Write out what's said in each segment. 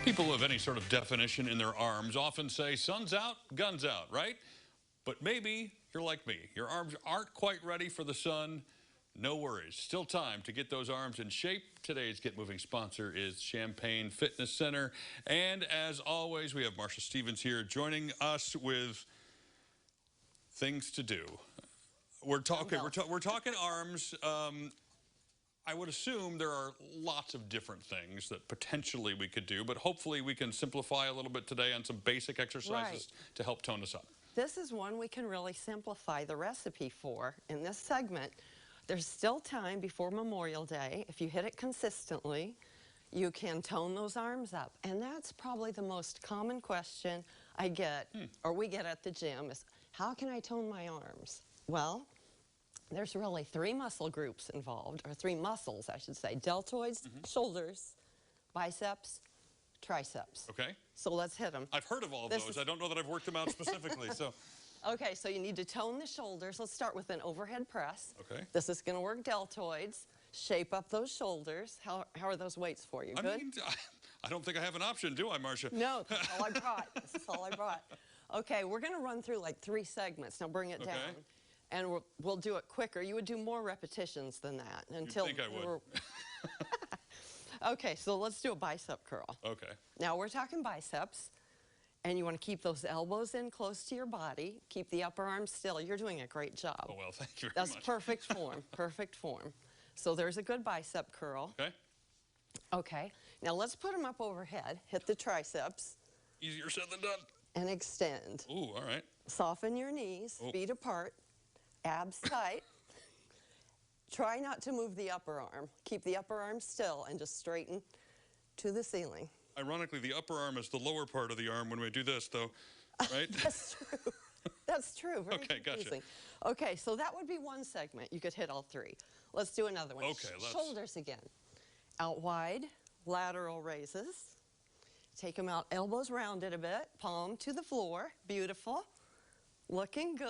People of any sort of definition in their arms often say, sun's out, guns out, right? But maybe you're like me. Your arms aren't quite ready for the sun. No worries. Still time to get those arms in shape. Today's Get Moving sponsor is Champaign Fitness Center. And as always, we have Marsha Stevens here joining us with things to do. We're talking arms. I would assume there are lots of different things that potentially we could do, but hopefully we can simplify a little bit today on some basic exercises to help tone us up. This is one we can really simplify the recipe for in this segment. There's still time before Memorial Day. If you hit it consistently, you can tone those arms up. And that's probably the most common question I get, or we get at the gym, is how can I tone my arms? Well, there's really three muscle groups involved, or three muscles, I should say. Deltoids, shoulders, biceps, triceps. Okay. So let's hit them. I've heard of all of those. I don't know that I've worked them out specifically. So. Okay, so you need to tone the shoulders. Let's start with an overhead press. Okay. This is going to work deltoids. Shape up those shoulders. How are those weights for you? Good? I mean, I don't think I have an option, do I, Marsha? No, that's all I brought. This is all I brought. Okay, we're going to run through like 3 segments. Now bring it down. And we'll do it quicker. You would do more repetitions than that until. You'd think I would. Okay, so let's do a bicep curl. Okay. Now we're talking biceps, and you want to keep those elbows in close to your body. Keep the upper arm still. You're doing a great job. Oh, well, thank you very much. That's perfect form, perfect form. So there's a good bicep curl. Okay. Okay, now let's put them up overhead. Hit the triceps. Easier said than done. And extend. Ooh, all right. Soften your knees, feet apart. Abs tight. Try not to move the upper arm. Keep the upper arm still and just straighten to the ceiling. Ironically, the upper arm is the lower part of the arm when we do this, though, right? That's true. That's true. Very confusing. Gotcha. Okay, so that would be one segment. You could hit all 3. Let's do another one. Okay, Shoulders again. Out wide, lateral raises. Take them out, elbows rounded a bit, palm to the floor. Beautiful. Looking good.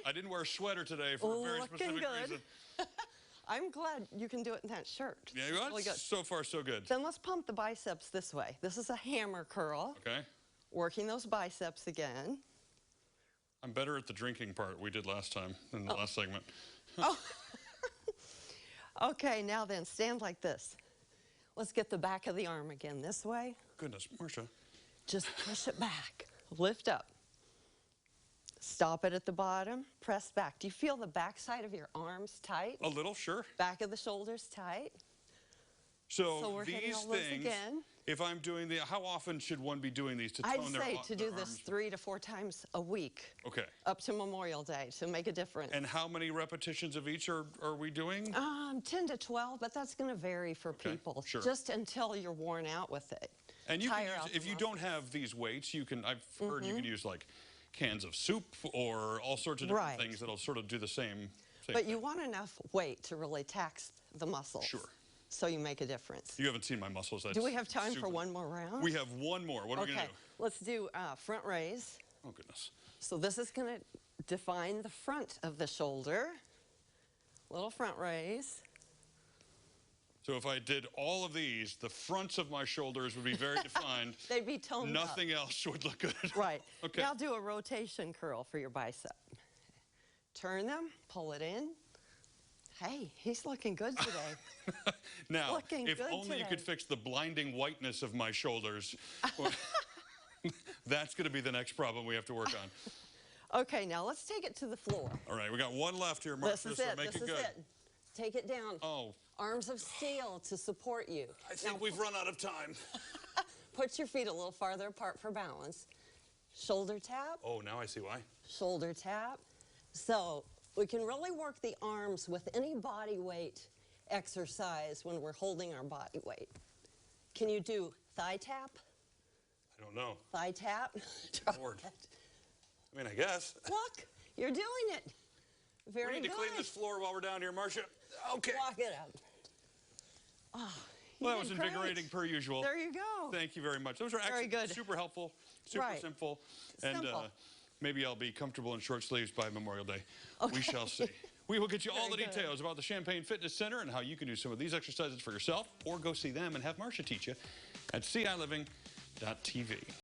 I didn't wear a sweater today for a very specific reason. I'm glad you can do it in that shirt. Yeah, really good. So far, so good. Then let's pump the biceps this way. This is a hammer curl. Okay. Working those biceps again. I'm better at the drinking part we did last time in the last segment. Oh. Okay, now then, stand like this. Let's get the back of the arm again this way. Goodness, Marsha. Just push it back. Lift up. Stop it at the bottom, press back. Do you feel the back side of your arms tight? A little, sure. Back of the shoulders tight. So we're these all things, again. If I'm doing how often should one be doing these to tone their arms? I'd say to do this 3 to 4 times a week. Okay. Up to Memorial Day to make a difference. And how many repetitions of each are we doing? 10 to 12, but that's going to vary for people. Sure. Just until you're worn out with it. And you can use, if you don't have these weights, you can, I've heard you can use like cans of soup or all sorts of different things that'll sort of do the same But thing. you want enough weight to really tax the muscles. Sure. So you make a difference. You haven't seen my muscles. Do we have time for one more round? We have one more. What are we going to do? Let's do front raise. Oh, goodness. So this is going to define the front of the shoulder. Little front raise. So if I did all of these, the fronts of my shoulders would be very defined. They'd be toned up. Nothing else would look good. Right. Okay. Now do a rotation curl for your bicep. Turn them, pull it in. Hey, he's looking good today. Now, looking if good only today. you could fix the blinding whiteness of my shoulders. That's going to be the next problem we have to work on. Okay, now let's take it to the floor. All right, we got one left here, Marsha. This is it. Make This is it. Take it down. Oh. Arms of steel to support you. I think we've run out of time. Put your feet a little farther apart for balance. Shoulder tap. Oh, now I see why. Shoulder tap. So we can really work the arms with any body weight exercise when we're holding our body weight. Can you do thigh tap? I don't know. Thigh tap? Lord. I mean, I guess. Look, you're doing it. Very good. We need to clean this floor while we're down here, Marsha. Okay. Walk it up. Oh, well, that was invigorating per usual. There you go. Thank you very much. Those are actually super helpful, super simple. And maybe I'll be comfortable in short sleeves by Memorial Day. Okay. We shall see. We will get you all the details about the Champaign Fitness Center and how you can do some of these exercises for yourself or go see them and have Marsha teach you at CI Living TV.